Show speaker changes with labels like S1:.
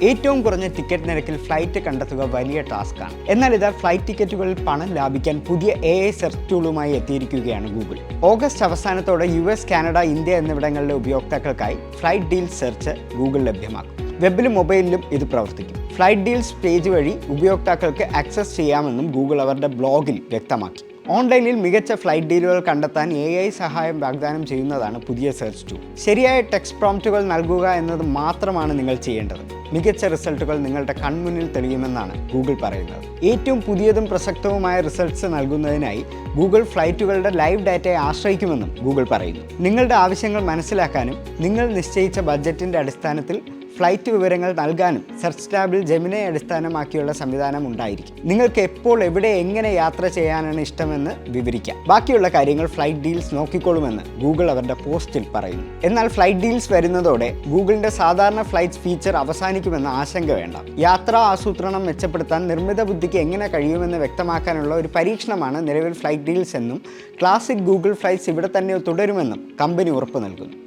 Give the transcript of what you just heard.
S1: ഏറ്റവും കുറഞ്ഞ ടിക്കറ്റ് നിരക്കിൽ ഫ്ലൈറ്റ് കണ്ടെത്തുക വലിയ ടാസ്ക്കാണ്. എന്നാൽ ഇതാ ഫ്ലൈറ്റ് ടിക്കറ്റുകളിൽ പണം ലാഭിക്കാൻ പുതിയ AI സെർച്ച് ടൂളുമായി എത്തിയിരിക്കുകയാണ് ഗൂഗിൾ. ഓഗസ്റ്റ് അവസാനത്തോടെ US, കാനഡ, ഇന്ത്യ എന്നിവിടങ്ങളിലെ ഉപയോക്താക്കൾക്കായി ഫ്ലൈറ്റ് ഡീൽ സെർച്ച് ഗൂഗിൾ ലഭ്യമാക്കും. വെബിലും മൊബൈലിലും ഇത് പ്രവർത്തിക്കും. ഫ്ലൈറ്റ് ഡീൽസ് പേജ് വഴി ഉപയോക്താക്കൾക്ക് ആക്സസ് ചെയ്യാമെന്നും ഗൂഗിൾ അവരുടെ ബ്ലോഗിൽ വ്യക്തമാക്കി. ഓൺലൈനിൽ മികച്ച ഫ്ലൈറ്റ് ഡീലുകൾ കണ്ടെത്താൻ AI സഹായം വാഗ്ദാനം ചെയ്യുന്നതാണ് പുതിയ സെർച്ച് ടൂൾ. ശരിയായ ടെക്സ്റ്റ് പ്രോംപ്റ്റുകൾ നൽകുക എന്നത് മാത്രമാണ് നിങ്ങൾ ചെയ്യേണ്ടത്. മികച്ച റിസൾട്ടുകൾ നിങ്ങളുടെ കൺമുന്നിൽ തെളിയുമെന്നാണ് ഗൂഗിൾ പറയുന്നത്. ഏറ്റവും പുതിയതും പ്രസക്തവുമായ റിസൾട്ട്സ് നൽകുന്നതിനായി ഗൂഗിൾ ഫ്ലൈറ്റുകളുടെ ലൈവ് ഡാറ്റയെ ആശ്രയിക്കുമെന്നും ഗൂഗിൾ പറയുന്നു. നിങ്ങളുടെ ആവശ്യങ്ങൾ മനസ്സിലാക്കാനും നിങ്ങൾ നിശ്ചയിച്ച ബഡ്ജറ്റിൻ്റെ അടിസ്ഥാനത്തിൽ ഫ്ലൈറ്റ് വിവരങ്ങൾ നൽകാനും സെർച്ച് ടാബിൽ ജെമിനി അടിസ്ഥാനമാക്കിയുള്ള സംവിധാനം ഉണ്ടായിരിക്കും. നിങ്ങൾക്ക് എപ്പോൾ, എവിടെ, എങ്ങനെ യാത്ര ചെയ്യാനാണ് ഇഷ്ടമെന്ന് വിവരിക്കാം. ബാക്കിയുള്ള കാര്യങ്ങൾ ഫ്ലൈറ്റ് ഡീൽസ് നോക്കിക്കൊള്ളുമെന്ന് ഗൂഗിൾ അവരുടെ പോസ്റ്റിൽ പറയുന്നു. എന്നാൽ ഫ്ലൈറ്റ് ഡീൽസ് വരുന്നതോടെ ഗൂഗിളിൻ്റെ സാധാരണ ഫ്ലൈറ്റ് ഫീച്ചർ അവസാനിക്കുമെന്ന ആശങ്ക വേണ്ട. യാത്രാ ആസൂത്രണം മെച്ചപ്പെടുത്താൻ നിർമ്മിത ബുദ്ധിക്ക് എങ്ങനെ കഴിയുമെന്ന് വ്യക്തമാക്കാനുള്ള ഒരു പരീക്ഷണമാണ് നിലവിൽ ഫ്ലൈറ്റ് ഡീൽസ് എന്നും ക്ലാസിക് ഗൂഗിൾ ഫ്ലൈറ്റ്സ് ഇവിടെ തന്നെ തുടരുമെന്നും കമ്പനി ഉറപ്പു നൽകുന്നു.